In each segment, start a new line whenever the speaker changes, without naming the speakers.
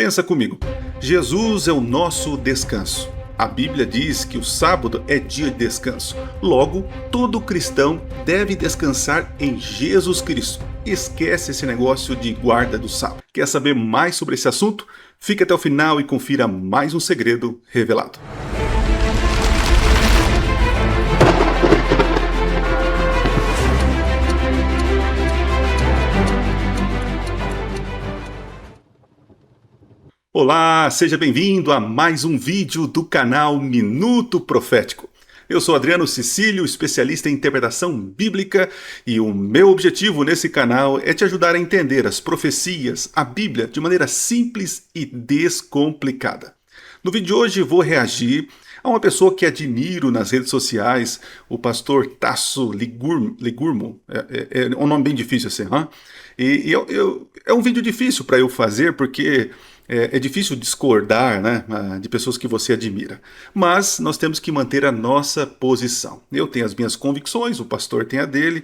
Pensa comigo, Jesus é o nosso descanso. A Bíblia diz que o sábado é dia de descanso. Logo, todo cristão deve descansar em Jesus Cristo. Esquece esse negócio de guarda do sábado. Quer saber mais sobre esse assunto? Fique até o final e confira mais um segredo revelado. Olá, seja bem-vindo a mais um vídeo do canal Minuto Profético. Eu sou Adriano Cecílio, especialista em interpretação bíblica, e o meu objetivo nesse canal é te ajudar a entender as profecias, a Bíblia, de maneira simples e descomplicada. No vídeo de hoje vou reagir a uma pessoa que admiro nas redes sociais, o pastor Tasso Ligurmo. É um nome bem difícil assim, é um vídeo difícil para eu fazer porque é difícil discordar, né, de pessoas que você admira. Mas nós temos que manter a nossa posição. Eu tenho as minhas convicções, o pastor tem a dele,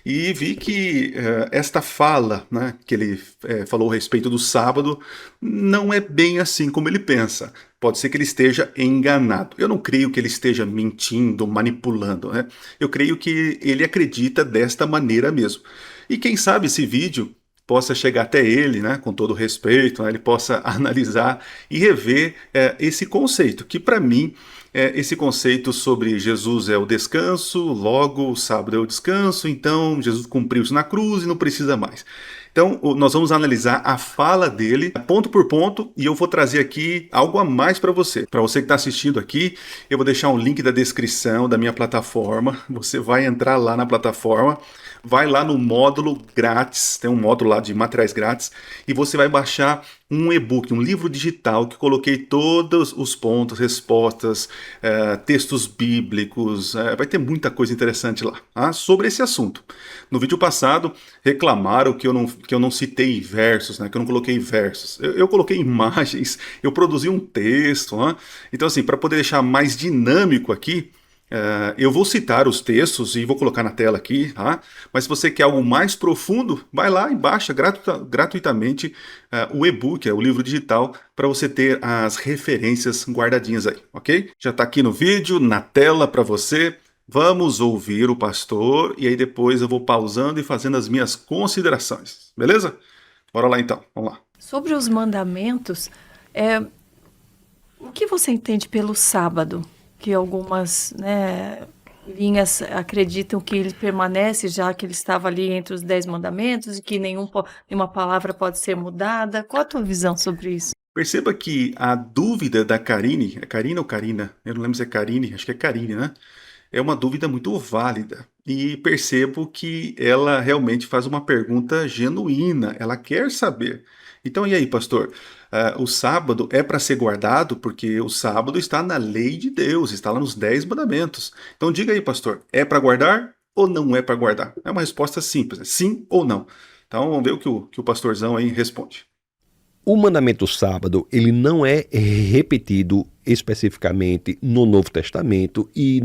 e vi que esta fala, né, que ele falou a respeito do sábado, não é bem assim como ele pensa. Pode ser que ele esteja enganado. Eu não creio que ele esteja mentindo, manipulando, né? Eu creio que ele acredita desta maneira mesmo. E quem sabe esse vídeo possa chegar até ele, né, com todo o respeito, né, ele possa analisar e rever esse conceito, que para mim, esse conceito sobre Jesus é o descanso, logo o sábado é o descanso, então Jesus cumpriu isso na cruz e não precisa mais. Então, nós vamos analisar a fala dele, ponto por ponto, e eu vou trazer aqui algo a mais para você. Para você que está assistindo aqui, eu vou deixar um link da descrição da minha plataforma. Você vai entrar lá na plataforma, vai lá no módulo grátis, tem um módulo lá de materiais grátis, e você vai baixar um e-book, um livro digital que coloquei todos os pontos, respostas, textos bíblicos, vai ter muita coisa interessante lá, sobre esse assunto. No vídeo passado reclamaram que eu não citei versos, né, que eu não coloquei versos. Eu coloquei imagens, eu produzi um texto, então assim, para poder deixar mais dinâmico aqui, eu vou citar os textos e vou colocar na tela aqui, mas se você quer algo mais profundo, vai lá e baixa gratuitamente o e-book, o livro digital, para você ter as referências guardadinhas aí, ok? Já está aqui no vídeo, na tela para você. Vamos ouvir o pastor e aí depois eu vou pausando e fazendo as minhas considerações, beleza? Bora lá então, vamos lá.
Sobre os mandamentos, o que você entende pelo sábado? Que algumas linhas acreditam que ele permanece, já que ele estava ali entre os 10 mandamentos e que nenhuma palavra pode ser mudada. Qual a tua visão sobre isso?
Perceba que a dúvida da Karine, é Karina ou Karina? Eu não lembro se é Karine, acho que é Karine, né? É uma dúvida muito válida e percebo que ela realmente faz uma pergunta genuína, ela quer saber. Então, e aí, pastor? O sábado é para ser guardado porque o sábado está na lei de Deus, está lá nos 10 mandamentos. Então, diga aí, pastor, é para guardar ou não é para guardar? É uma resposta simples, sim ou não. Então, vamos ver o que o pastorzão aí responde.
O mandamento sábado, ele não é repetido especificamente no Novo Testamento e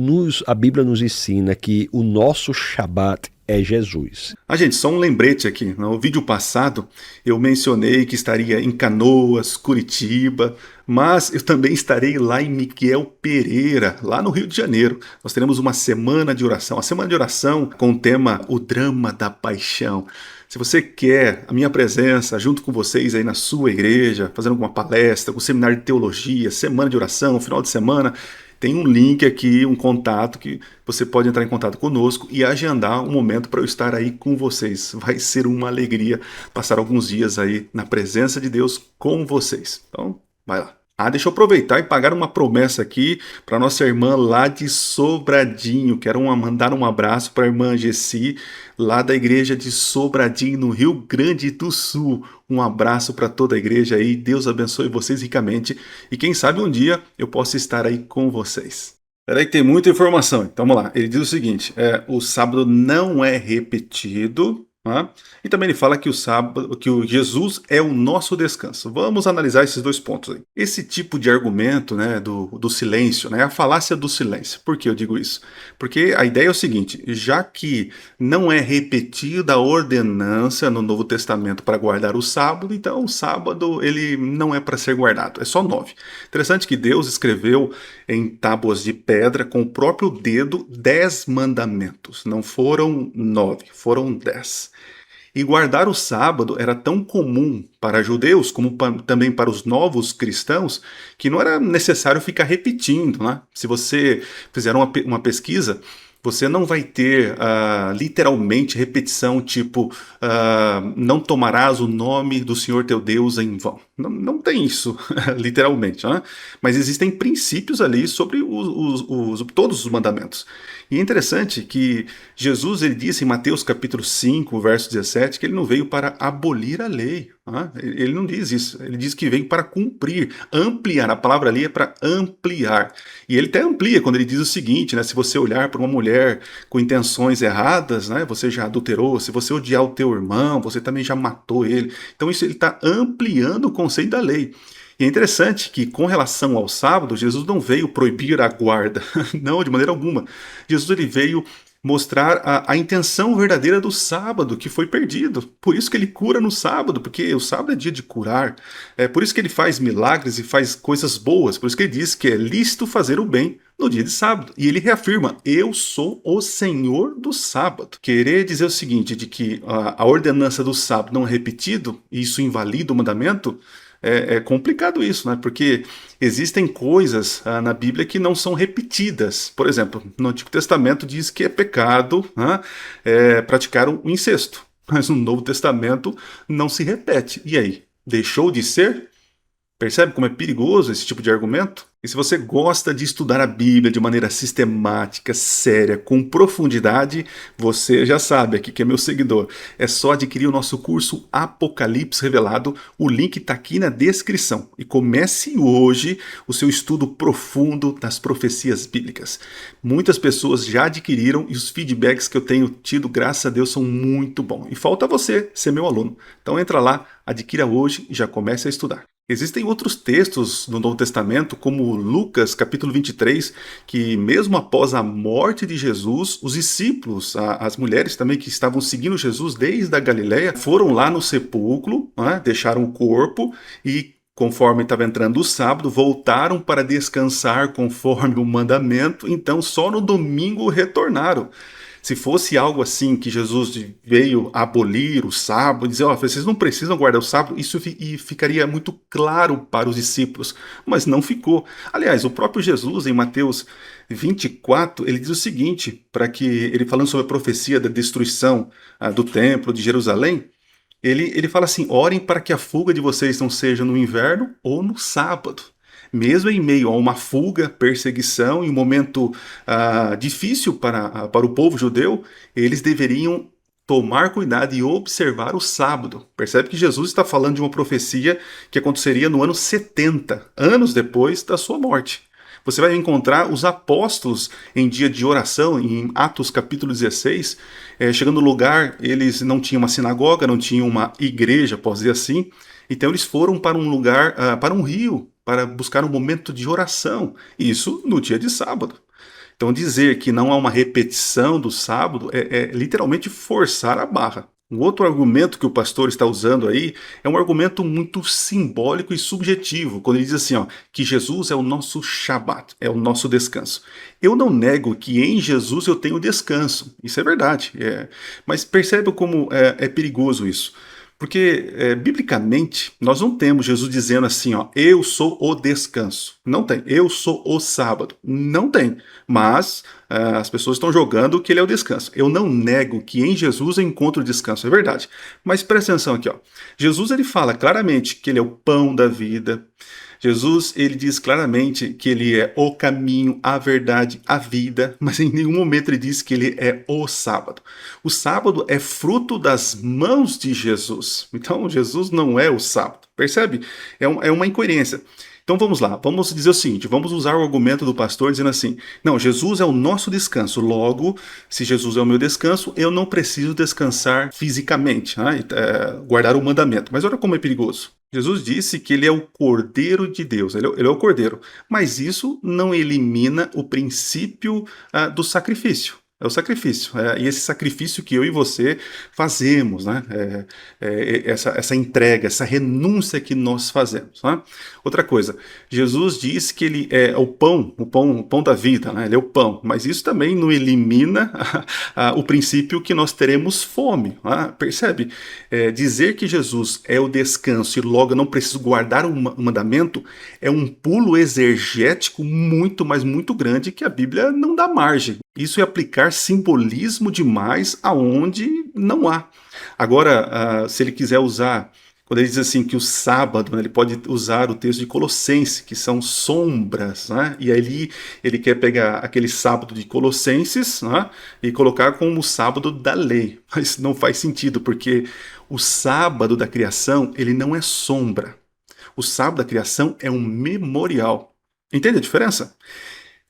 a Bíblia nos ensina que o nosso Shabat é Jesus.
Gente, só um lembrete aqui. No vídeo passado eu mencionei que estaria em Canoas, Curitiba, mas eu também estarei lá em Miguel Pereira, lá no Rio de Janeiro. Nós teremos uma semana de oração, com o tema O Drama da Paixão. Se você quer a minha presença junto com vocês aí na sua igreja, fazendo alguma palestra, um seminário de teologia, semana de oração, final de semana, tem um link aqui, um contato que você pode entrar em contato conosco e agendar um momento para eu estar aí com vocês. Vai ser uma alegria passar alguns dias aí na presença de Deus com vocês. Então, vai lá. Deixa eu aproveitar e pagar uma promessa aqui para nossa irmã lá de Sobradinho. Quero mandar um abraço para a irmã Gessi, lá da igreja de Sobradinho, no Rio Grande do Sul. Um abraço para toda a igreja aí. Deus abençoe vocês ricamente. E quem sabe um dia eu possa estar aí com vocês. Peraí que tem muita informação. Então vamos lá. Ele diz o seguinte, o sábado não é repetido Né? E também ele fala que o sábado, que o Jesus é o nosso descanso. Vamos analisar esses dois pontos aí. Esse tipo de argumento, né, do silêncio, né, a falácia do silêncio. Por que eu digo isso? Porque a ideia é o seguinte: já que não é repetida a ordenança no Novo Testamento para guardar o sábado, então o sábado ele não é para ser guardado. É só 9. Interessante que Deus escreveu em tábuas de pedra com o próprio dedo 10 mandamentos. Não foram 9, foram 10. E guardar o sábado era tão comum para judeus como também para os novos cristãos que não era necessário ficar repetindo, né? Se você fizer uma pesquisa, você não vai ter literalmente repetição tipo não tomarás o nome do Senhor teu Deus em vão. Não, não tem isso, literalmente. Né? Mas existem princípios ali sobre todos os mandamentos. E é interessante que Jesus ele disse em Mateus capítulo 5, verso 17, que ele não veio para abolir a lei. Né? Ele não diz isso. Ele diz que veio para cumprir, ampliar. A palavra ali é para ampliar. E ele até amplia quando ele diz o seguinte, né? Se você olhar para uma mulher com intenções erradas, né? Você já adulterou. Se você odiar o teu irmão, você também já matou ele. Então isso ele está ampliando o conceito da lei. E é interessante que, com relação ao sábado, Jesus não veio proibir a guarda. Não, de maneira alguma. Jesus ele veio mostrar a intenção verdadeira do sábado, que foi perdido. Por isso que ele cura no sábado, porque o sábado é dia de curar. É por isso que ele faz milagres e faz coisas boas. Por isso que ele diz que é lícito fazer o bem no dia de sábado. E ele reafirma: eu sou o Senhor do sábado. Querer dizer o seguinte, de que a ordenança do sábado não é repetido, e isso invalida o mandamento, é complicado isso, né? Porque existem coisas na Bíblia que não são repetidas. Por exemplo, no Antigo Testamento diz que é pecado praticar o incesto. Mas no Novo Testamento não se repete. E aí? Deixou de ser? Percebe como é perigoso esse tipo de argumento? E se você gosta de estudar a Bíblia de maneira sistemática, séria, com profundidade, você já sabe, aqui que é meu seguidor. É só adquirir o nosso curso Apocalipse Revelado, o link está aqui na descrição. E comece hoje o seu estudo profundo das profecias bíblicas. Muitas pessoas já adquiriram e os feedbacks que eu tenho tido, graças a Deus, são muito bons. E falta você ser meu aluno. Então entra lá, adquira hoje e já comece a estudar. Existem outros textos no Novo Testamento, como Lucas, capítulo 23, que mesmo após a morte de Jesus, os discípulos, as mulheres também que estavam seguindo Jesus desde a Galileia, foram lá no sepulcro, deixaram o corpo e, conforme estava entrando o sábado, voltaram para descansar conforme o mandamento, então só no domingo retornaram. Se fosse algo assim que Jesus veio abolir o sábado, dizer, vocês não precisam guardar o sábado, isso ficaria muito claro para os discípulos, mas não ficou. Aliás, o próprio Jesus, em Mateus 24, ele diz o seguinte, para que ele falando sobre a profecia da destruição do templo de Jerusalém, ele fala assim: orem para que a fuga de vocês não seja no inverno ou no sábado. Mesmo em meio a uma fuga, perseguição e um momento difícil para o povo judeu, eles deveriam tomar cuidado e observar o sábado. Percebe que Jesus está falando de uma profecia que aconteceria no ano 70, anos depois da sua morte. Você vai encontrar os apóstolos em dia de oração, em Atos capítulo 16, chegando no lugar, eles não tinham uma sinagoga, não tinham uma igreja, posso dizer assim, então eles foram para um lugar, para um rio, para buscar um momento de oração, isso no dia de sábado. Então dizer que não há uma repetição do sábado é literalmente forçar a barra. Um outro argumento que o pastor está usando aí é um argumento muito simbólico e subjetivo, quando ele diz assim, que Jesus é o nosso Shabat, é o nosso descanso. Eu não nego que em Jesus eu tenho descanso, isso é verdade, mas percebe como é perigoso isso. Porque, biblicamente, nós não temos Jesus dizendo assim, eu sou o descanso. Não tem. Eu sou o sábado. Não tem. Mas as pessoas estão jogando que ele é o descanso. Eu não nego que em Jesus eu encontro descanso. É verdade. Mas presta atenção aqui. Jesus ele fala claramente que ele é o pão da vida. Jesus, ele diz claramente que ele é o caminho, a verdade, a vida, mas em nenhum momento ele diz que ele é o sábado. O sábado é fruto das mãos de Jesus. Então, Jesus não é o sábado. Percebe? É uma incoerência. Então vamos lá, vamos dizer o seguinte, vamos usar o argumento do pastor dizendo assim, não, Jesus é o nosso descanso, logo, se Jesus é o meu descanso, eu não preciso descansar fisicamente, né? Guardar o mandamento. Mas olha como é perigoso. Jesus disse que ele é o Cordeiro de Deus, ele é o Cordeiro, mas isso não elimina o princípio do sacrifício. É o sacrifício, e esse sacrifício que eu e você fazemos, né? Essa entrega, essa renúncia que nós fazemos. Né? Outra coisa, Jesus diz que ele é o pão da vida, né? Ele é o pão, mas isso também não elimina o princípio que nós teremos fome. Né? Percebe? Dizer que Jesus é o descanso e logo eu não preciso guardar o mandamento é um pulo exegético muito, mas muito grande que a Bíblia não dá margem. Isso é aplicar simbolismo demais aonde não há. Agora, se ele quiser usar, quando ele diz assim que o sábado, né, ele pode usar o texto de Colossenses, que são sombras, né? E aí ele quer pegar aquele sábado de Colossenses, né, e colocar como o sábado da lei. Mas não faz sentido, porque o sábado da criação, ele não é sombra. O sábado da criação é um memorial. Entende a diferença?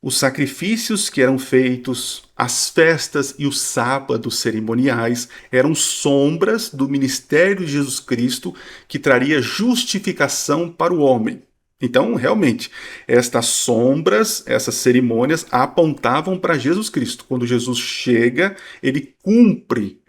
Os sacrifícios que eram feitos, as festas e os sábados cerimoniais eram sombras do ministério de Jesus Cristo que traria justificação para o homem. Então, realmente, estas sombras, essas cerimônias apontavam para Jesus Cristo. Quando Jesus chega, ele cumpre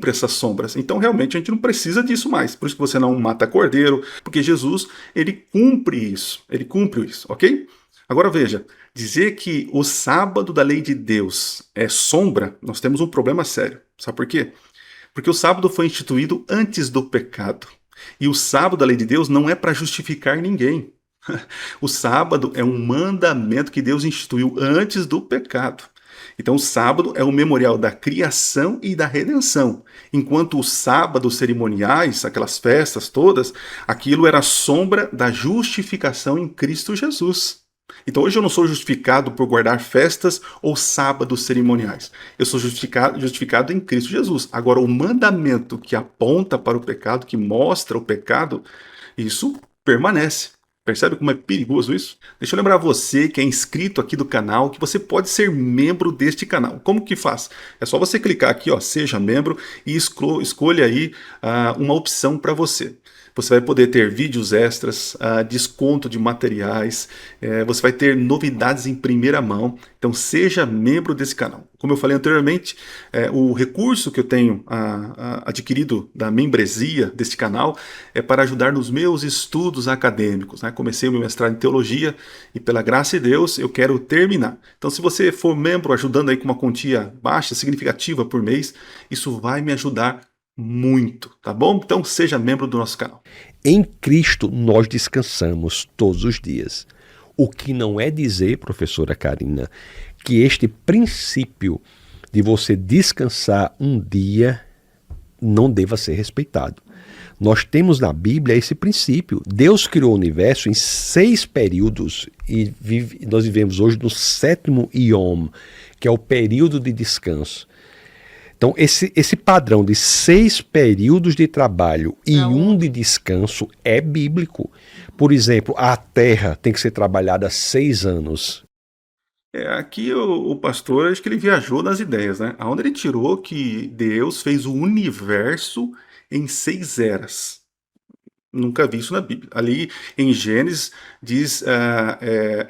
essas sombras. Então, realmente, a gente não precisa disso mais. Por isso que você não mata cordeiro, porque Jesus, ele cumpre isso, ok? Agora veja, dizer que o sábado da lei de Deus é sombra, nós temos um problema sério. Sabe por quê? Porque o sábado foi instituído antes do pecado. E o sábado da lei de Deus não é para justificar ninguém. O sábado é um mandamento que Deus instituiu antes do pecado. Então o sábado é o memorial da criação e da redenção. Enquanto os sábados cerimoniais, aquelas festas todas, aquilo era sombra da justificação em Cristo Jesus. Então hoje eu não sou justificado por guardar festas ou sábados cerimoniais. Eu sou justificado em Cristo Jesus. Agora, o mandamento que aponta para o pecado, que mostra o pecado, isso permanece. Percebe como é perigoso isso? Deixa eu lembrar você que é inscrito aqui do canal, que você pode ser membro deste canal. Como que faz? É só você clicar aqui, ó, seja membro, e escolha aí uma opção para você. Você vai poder ter vídeos extras, desconto de materiais, você vai ter novidades em primeira mão. Então seja membro desse canal. Como eu falei anteriormente, o recurso que eu tenho adquirido da membresia deste canal é para ajudar nos meus estudos acadêmicos. Né? Comecei o meu mestrado em teologia e pela graça de Deus eu quero terminar. Então se você for membro ajudando aí com uma quantia baixa, significativa por mês, isso vai me ajudar muito, tá bom? Então seja membro do nosso canal.
Em Cristo nós descansamos todos os dias. O que não é dizer, professora Karina, que este princípio de você descansar um dia não deva ser respeitado. Nós temos na Bíblia esse princípio. Deus criou o universo em 6 períodos e nós vivemos hoje no 7º Yom, que é o período de descanso. Então, esse padrão de 6 períodos de trabalho e um de descanso é bíblico. Por exemplo, a terra tem que ser trabalhada 6 anos.
Aqui o pastor, acho que ele viajou nas ideias, né? Aonde ele tirou que Deus fez o universo em 6 eras. Nunca vi isso na Bíblia. Ali em Gênesis diz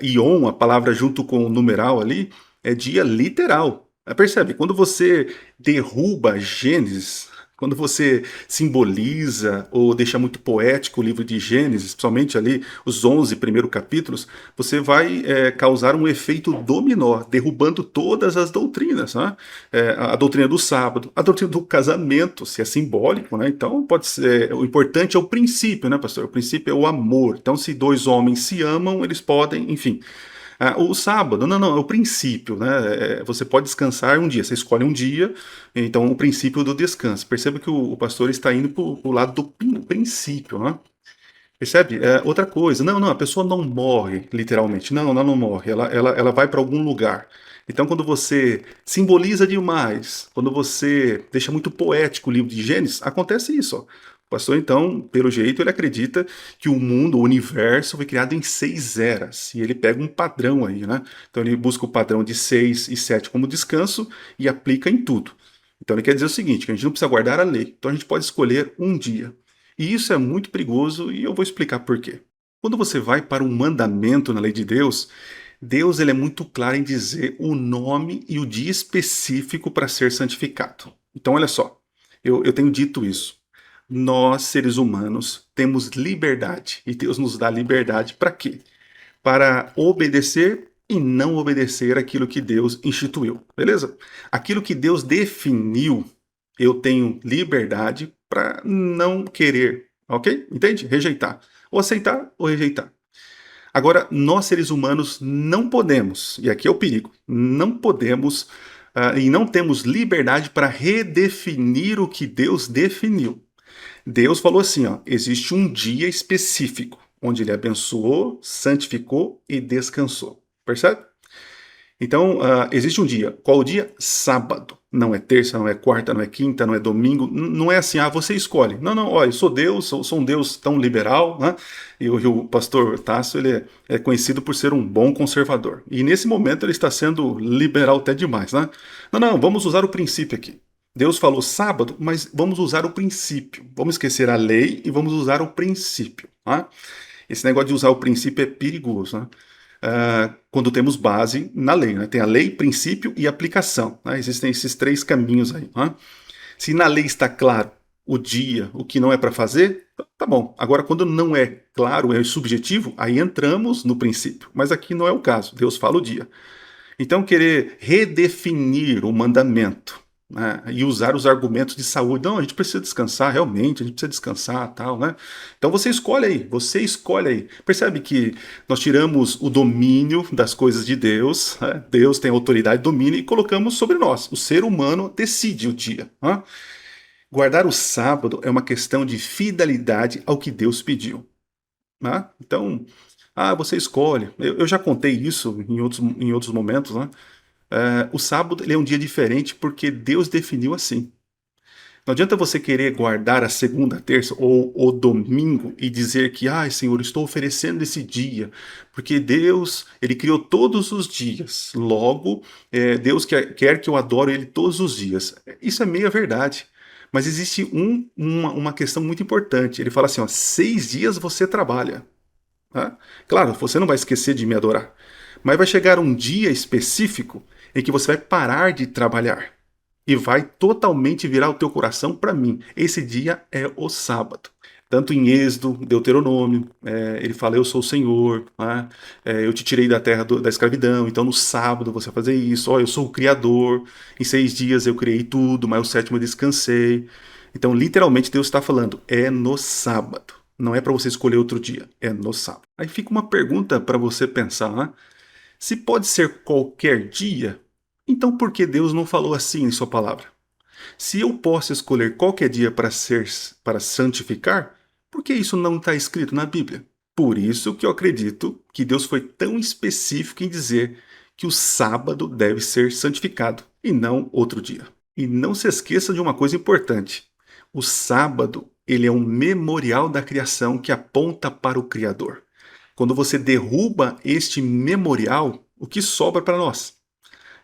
Ion, a palavra junto com o numeral ali, é dia literal. Percebe? Quando você derruba Gênesis, quando você simboliza ou deixa muito poético o livro de Gênesis, principalmente ali os 11 primeiros capítulos, você vai causar um efeito dominó, derrubando todas as doutrinas. Né? A doutrina do sábado, a doutrina do casamento, se é simbólico, né? Então pode ser. O importante é o princípio, né, pastor? O princípio é o amor. Então, se 2 homens se amam, eles podem, enfim. O sábado, não, é o princípio, né? Você pode descansar um dia, você escolhe um dia, então o princípio do descanso. Perceba que o pastor está indo para o lado do princípio, né? Percebe? Outra coisa, não, a pessoa não morre, literalmente, não, ela não morre, ela vai para algum lugar. Então, quando você simboliza demais, quando você deixa muito poético o livro de Gênesis, acontece isso, ó. Pastor, então, pelo jeito, ele acredita que o mundo, o universo, foi criado em 6 eras. E ele pega um padrão aí, né? Então ele busca o padrão de 6 e 7 como descanso e aplica em tudo. Então ele quer dizer o seguinte, que a gente não precisa guardar a lei. Então a gente pode escolher um dia. E isso é muito perigoso e eu vou explicar por quê. Quando você vai para um mandamento na lei de Deus, Deus ele é muito claro em dizer o nome e o dia específico para ser santificado. Então olha só, eu tenho dito isso. Nós, seres humanos, temos liberdade. E Deus nos dá liberdade para quê? Para obedecer e não obedecer aquilo que Deus instituiu. Beleza? Aquilo que Deus definiu, eu tenho liberdade para não querer. Ok? Entende? Rejeitar. Ou aceitar ou rejeitar. Agora, nós, seres humanos, não podemos, e aqui é o perigo, não podemos e não temos liberdade para redefinir o que Deus definiu. Deus falou assim, ó, existe um dia específico, onde ele abençoou, santificou e descansou. Percebe? Então, existe um dia. Qual o dia? Sábado. Não é terça, não é quarta, não é quinta, não é domingo. Não é assim, você escolhe. Não, não, olha, eu sou Deus, sou um Deus tão liberal, né? E o pastor Tasso, ele é conhecido por ser um bom conservador. E nesse momento ele está sendo liberal até demais, né? Não, não, vamos usar o princípio aqui. Deus falou sábado, mas vamos usar o princípio. Vamos esquecer a lei e vamos usar o princípio. Tá? Esse negócio de usar o princípio é perigoso, né? Quando temos base na lei. Né? Tem a lei, princípio e aplicação. Né? Existem esses 3 caminhos aí. Né? Se na lei está claro o dia, o que não é para fazer, tá bom. Agora, quando não é claro, é subjetivo, aí entramos no princípio. Mas aqui não é o caso. Deus fala o dia. Então, querer redefinir o mandamento, né, e usar os argumentos de saúde. Não, a gente precisa descansar, realmente, a gente precisa descansar, tal, né? Então você escolhe aí. Percebe que nós tiramos o domínio das coisas de Deus, né? Deus tem autoridade e domínio e colocamos sobre nós. O ser humano decide o dia. Né? Guardar o sábado é uma questão de fidelidade ao que Deus pediu. Né? Então, você escolhe. Eu já contei isso em outros momentos, né? O sábado ele é um dia diferente porque Deus definiu assim. Não adianta você querer guardar a segunda, a terça ou o domingo e dizer que, Senhor, estou oferecendo esse dia, porque Deus, ele criou todos os dias. Logo, Deus quer que eu adore ele todos os dias. Isso é meia verdade. Mas existe uma questão muito importante. Ele fala assim, 6 dias você trabalha. Tá? Claro, você não vai esquecer de me adorar. Mas vai chegar um dia específico em que você vai parar de trabalhar e vai totalmente virar o teu coração para mim. Esse dia é o sábado. Tanto em Êxodo, Deuteronômio, ele fala, eu sou o Senhor, né? Eu te tirei da terra da escravidão, então no sábado você vai fazer isso, eu sou o Criador, em 6 dias eu criei tudo, mas o 7º eu descansei. Então literalmente Deus está falando, é no sábado, não é para você escolher outro dia, é no sábado. Aí fica uma pergunta para você pensar, né? Se pode ser qualquer dia, então por que Deus não falou assim em sua palavra? Se eu posso escolher qualquer dia para santificar, por que isso não está escrito na Bíblia? Por isso que eu acredito que Deus foi tão específico em dizer que o sábado deve ser santificado e não outro dia. E não se esqueça de uma coisa importante. O sábado, ele é um memorial da criação que aponta para o Criador. Quando você derruba este memorial, o que sobra para nós?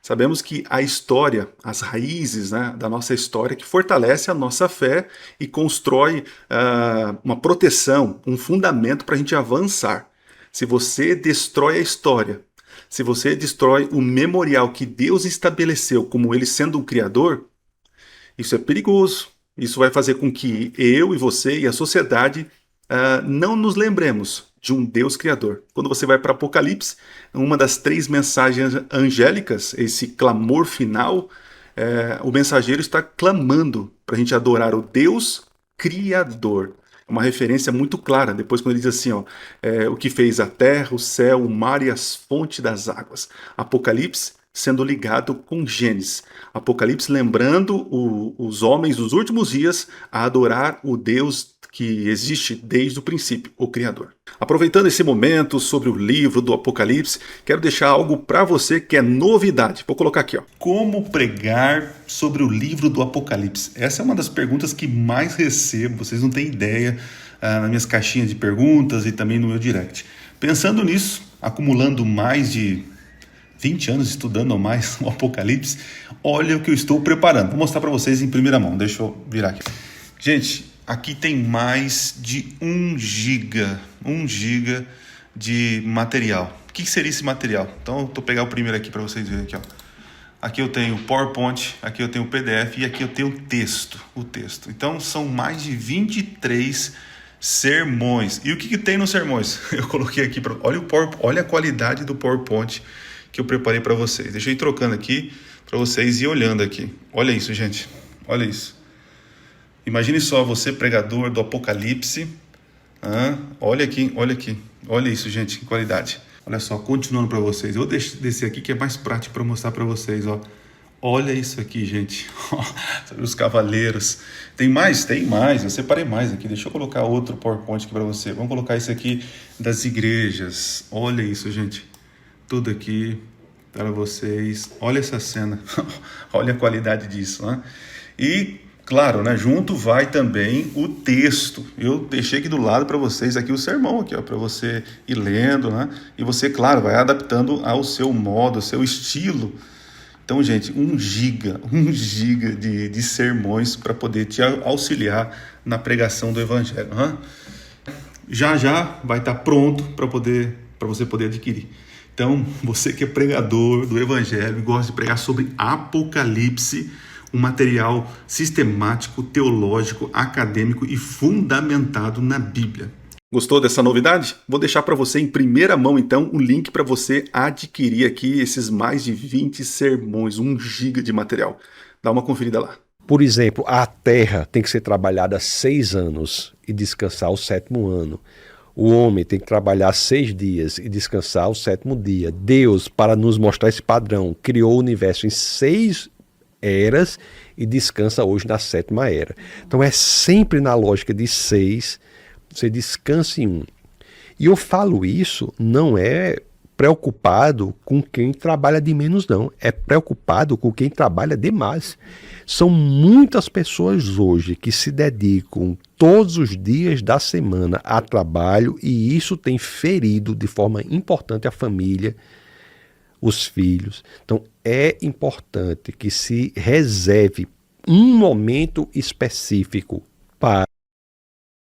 Sabemos que a história, as raízes, né, da nossa história, que fortalece a nossa fé e constrói uma proteção, um fundamento para a gente avançar. Se você destrói a história, se você destrói o memorial que Deus estabeleceu como ele sendo um criador, isso é perigoso. Isso vai fazer com que eu e você e a sociedade não nos lembremos de um Deus criador. Quando você vai para Apocalipse, uma das 3 mensagens angélicas, esse clamor final, o mensageiro está clamando para a gente adorar o Deus criador. É uma referência muito clara, depois quando ele diz assim, o que fez a terra, o céu, o mar e as fontes das águas. Apocalipse sendo ligado com Gênesis. Apocalipse lembrando os homens dos últimos dias a adorar o Deus que existe desde o princípio, o Criador. Aproveitando esse momento sobre o livro do Apocalipse, quero deixar algo para você que é novidade. Vou colocar aqui, ó. Como pregar sobre o livro do Apocalipse? Essa é uma das perguntas que mais recebo, vocês não têm ideia, nas minhas caixinhas de perguntas e também no meu direct. Pensando nisso, acumulando mais de 20 anos estudando ou mais o Apocalipse, olha o que eu estou preparando. Vou mostrar para vocês em primeira mão. Deixa eu virar aqui. Gente, aqui tem mais de 1 giga de material. O que seria esse material? Então, eu vou pegar o primeiro aqui para vocês verem aqui, ó. Aqui eu tenho o PowerPoint, aqui eu tenho o PDF e aqui eu tenho o texto. Então, são mais de 23 sermões. E o que tem nos sermões? Eu coloquei aqui, olha a qualidade do PowerPoint que eu preparei para vocês. Deixa eu ir trocando aqui para vocês e olhando aqui. Olha isso, gente. Olha isso. Imagine só você, pregador do Apocalipse. Olha aqui. Olha isso, gente, que qualidade. Olha só, continuando para vocês. Eu vou descer aqui que é mais prático para mostrar para vocês, ó. Olha isso aqui, gente. Sobre os cavaleiros. Tem mais? Tem mais. Eu separei mais aqui. Deixa eu colocar outro PowerPoint aqui para você. Vamos colocar esse aqui das igrejas. Olha isso, gente. Tudo aqui para vocês. Olha essa cena. Olha a qualidade disso, né? E, claro, né, junto vai também o texto. Eu deixei aqui do lado para vocês aqui o sermão aqui, ó, para você ir lendo, né? E você, claro, vai adaptando ao seu modo, ao seu estilo. Então, gente, 1 giga de sermões para poder te auxiliar na pregação do Evangelho. Né? Já vai estar pronto para você poder adquirir. Então, você que é pregador do Evangelho e gosta de pregar sobre Apocalipse, um material sistemático, teológico, acadêmico e fundamentado na Bíblia. Gostou dessa novidade? Vou deixar para você em primeira mão, então, o link para você adquirir aqui esses mais de 20 sermões, 1 giga de material. Dá uma conferida lá.
Por exemplo, a terra tem que ser trabalhada 6 anos e descansar o 7º ano. O homem tem que trabalhar 6 dias e descansar o 7º dia. Deus, para nos mostrar esse padrão, criou o universo em 6 eras e descansa hoje na 7ª era. Então é sempre na lógica de 6, você descansa em 1. E eu falo isso não é preocupado com quem trabalha de menos, não. É preocupado com quem trabalha demais. São muitas pessoas hoje que se dedicam todos os dias da semana a trabalho e isso tem ferido de forma importante a família, os filhos. Então é importante que se reserve um momento específico para...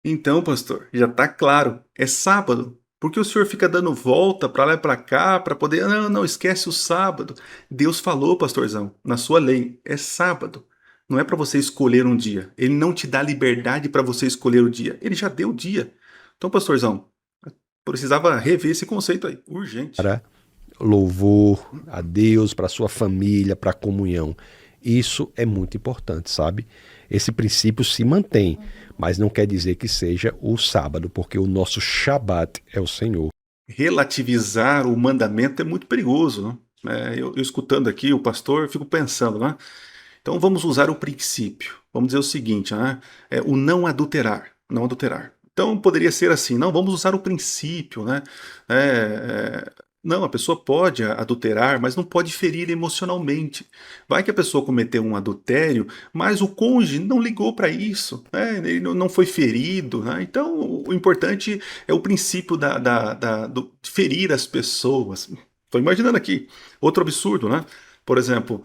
Então, pastor, já está claro, é sábado. Por que o senhor fica dando volta para lá e para cá para poder... Não, esquece o sábado. Deus falou, pastorzão, na sua lei, é sábado. Não é para você escolher um dia. Ele não te dá liberdade para você escolher o dia. Ele já deu o dia. Então, pastorzão, precisava rever esse conceito aí, urgente.
Para louvor a Deus, para sua família, para a comunhão. Isso é muito importante, sabe? Esse princípio se mantém, mas não quer dizer que seja o sábado, porque o nosso Shabat é o Senhor.
Relativizar o mandamento é muito perigoso, né? Eu escutando aqui o pastor, eu fico pensando, né? Então vamos usar o princípio. Vamos dizer o seguinte, né? O não adulterar, não adulterar. Então poderia ser assim, não, vamos usar o princípio, né? Não, a pessoa pode adulterar, mas não pode ferir emocionalmente. Vai que a pessoa cometeu um adultério, mas o cônjuge não ligou para isso, né? Ele não foi ferido, né? Então, o importante é o princípio do ferir as pessoas. Estou imaginando aqui outro absurdo, né? Por exemplo,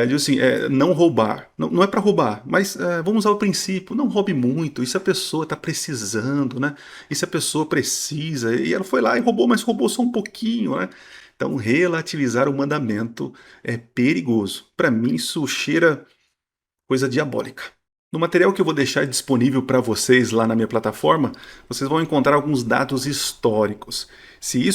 diz assim, não roubar. Não é para roubar, mas vamos usar o princípio, não roube muito. E se a pessoa está precisando, né? E se a pessoa precisa, e ela foi lá e roubou, mas roubou só um pouquinho, né? Então, relativizar o mandamento é perigoso. Para mim, isso cheira coisa diabólica. No material que eu vou deixar disponível para vocês lá na minha plataforma, vocês vão encontrar alguns dados históricos. Se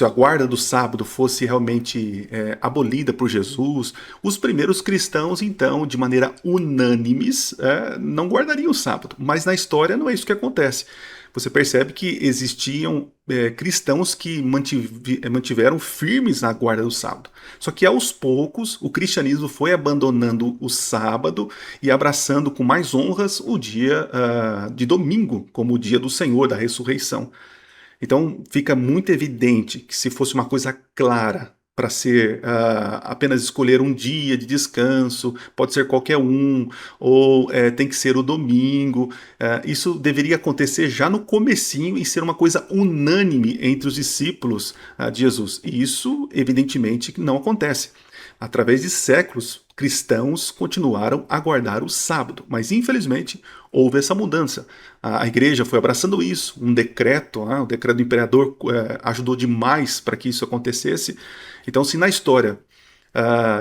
a guarda do sábado fosse realmente abolida por Jesus, os primeiros cristãos, então, de maneira unânimes, não guardariam o sábado. Mas na história não é isso que acontece. você percebe que existiam cristãos que mantiveram firmes na guarda do sábado. Só que aos poucos o cristianismo foi abandonando o sábado e abraçando com mais honras o dia de domingo, como o dia do Senhor, da ressurreição. Então fica muito evidente que se fosse uma coisa clara para ser apenas escolher um dia de descanso, pode ser qualquer um, ou tem que ser o domingo. Isso deveria acontecer já no comecinho e ser uma coisa unânime entre os discípulos de Jesus. E isso, evidentemente, não acontece. Através de séculos, cristãos continuaram a guardar o sábado, mas infelizmente houve essa mudança. A igreja foi abraçando isso, um decreto, o decreto do imperador ajudou demais para que isso acontecesse. Então, se na história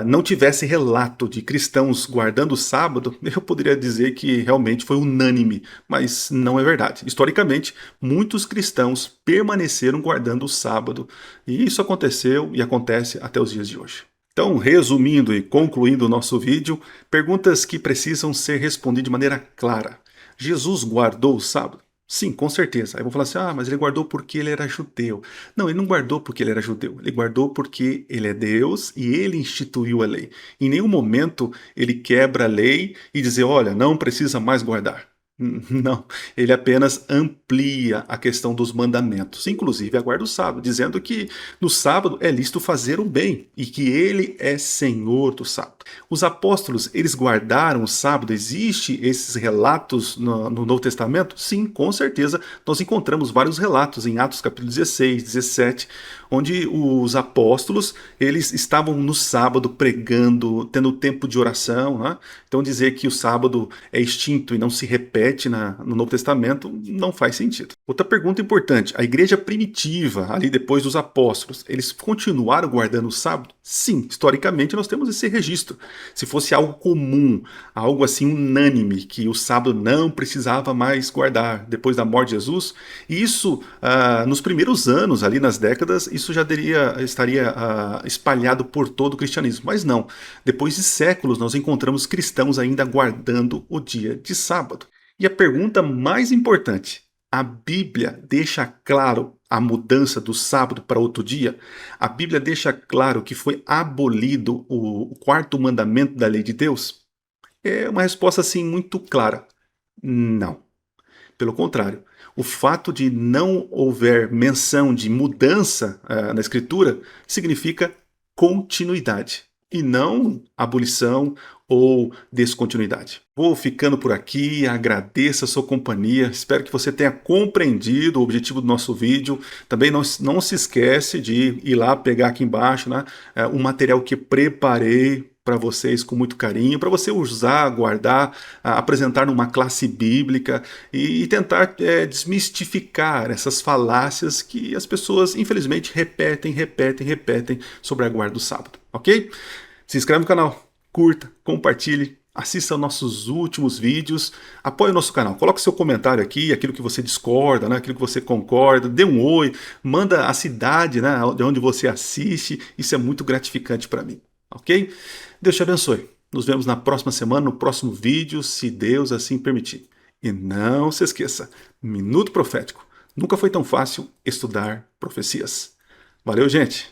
não tivesse relato de cristãos guardando o sábado, eu poderia dizer que realmente foi unânime, mas não é verdade. Historicamente, muitos cristãos permaneceram guardando o sábado, e isso aconteceu e acontece até os dias de hoje. Então, resumindo e concluindo o nosso vídeo, perguntas que precisam ser respondidas de maneira clara. Jesus guardou o sábado? Sim, com certeza. Aí vão falar assim, mas ele guardou porque ele era judeu. Não, ele não guardou porque ele era judeu. Ele guardou porque ele é Deus e ele instituiu a lei. Em nenhum momento ele quebra a lei e diz, olha, não precisa mais guardar. Não, ele apenas amplia a questão dos mandamentos, inclusive a guarda do sábado, dizendo que no sábado é lícito fazer o bem e que ele é Senhor do sábado. Os apóstolos, eles guardaram o sábado? Existem esses relatos no Novo Testamento? Sim, com certeza. Nós encontramos vários relatos em Atos capítulo 16, 17, onde os apóstolos, eles estavam no sábado pregando, tendo tempo de oração, né? Então dizer que o sábado é extinto e não se repete no Novo Testamento não faz sentido. Outra pergunta importante, a igreja primitiva, ali depois dos apóstolos, eles continuaram guardando o sábado? Sim, historicamente nós temos esse registro. Se fosse algo comum, algo assim unânime, que o sábado não precisava mais guardar depois da morte de Jesus, isso nos primeiros anos, ali nas décadas, isso já estaria espalhado por todo o cristianismo. Mas não, depois de séculos nós encontramos cristãos ainda guardando o dia de sábado. E a pergunta mais importante, a Bíblia deixa claro a mudança do sábado para outro dia? A Bíblia deixa claro que foi abolido o quarto mandamento da lei de Deus? É uma resposta assim muito clara. Não. Pelo contrário, o fato de não houver menção de mudança na Escritura significa continuidade e não abolição ou descontinuidade. Vou ficando por aqui, agradeço a sua companhia, espero que você tenha compreendido o objetivo do nosso vídeo. Também não se esquece de ir lá pegar aqui embaixo, né, um material que preparei para vocês com muito carinho, para você usar, guardar, apresentar numa classe bíblica e tentar desmistificar essas falácias que as pessoas, infelizmente, repetem sobre a guarda do sábado, ok? Se inscreve no canal, curta, compartilhe, assista aos nossos últimos vídeos, apoie o nosso canal, coloque seu comentário aqui, aquilo que você discorda, né, aquilo que você concorda, dê um oi, manda a cidade, né, de onde você assiste, isso é muito gratificante para mim, ok? Deus te abençoe. Nos vemos na próxima semana, no próximo vídeo, se Deus assim permitir. E não se esqueça, Minuto Profético. Nunca foi tão fácil estudar profecias. Valeu, gente!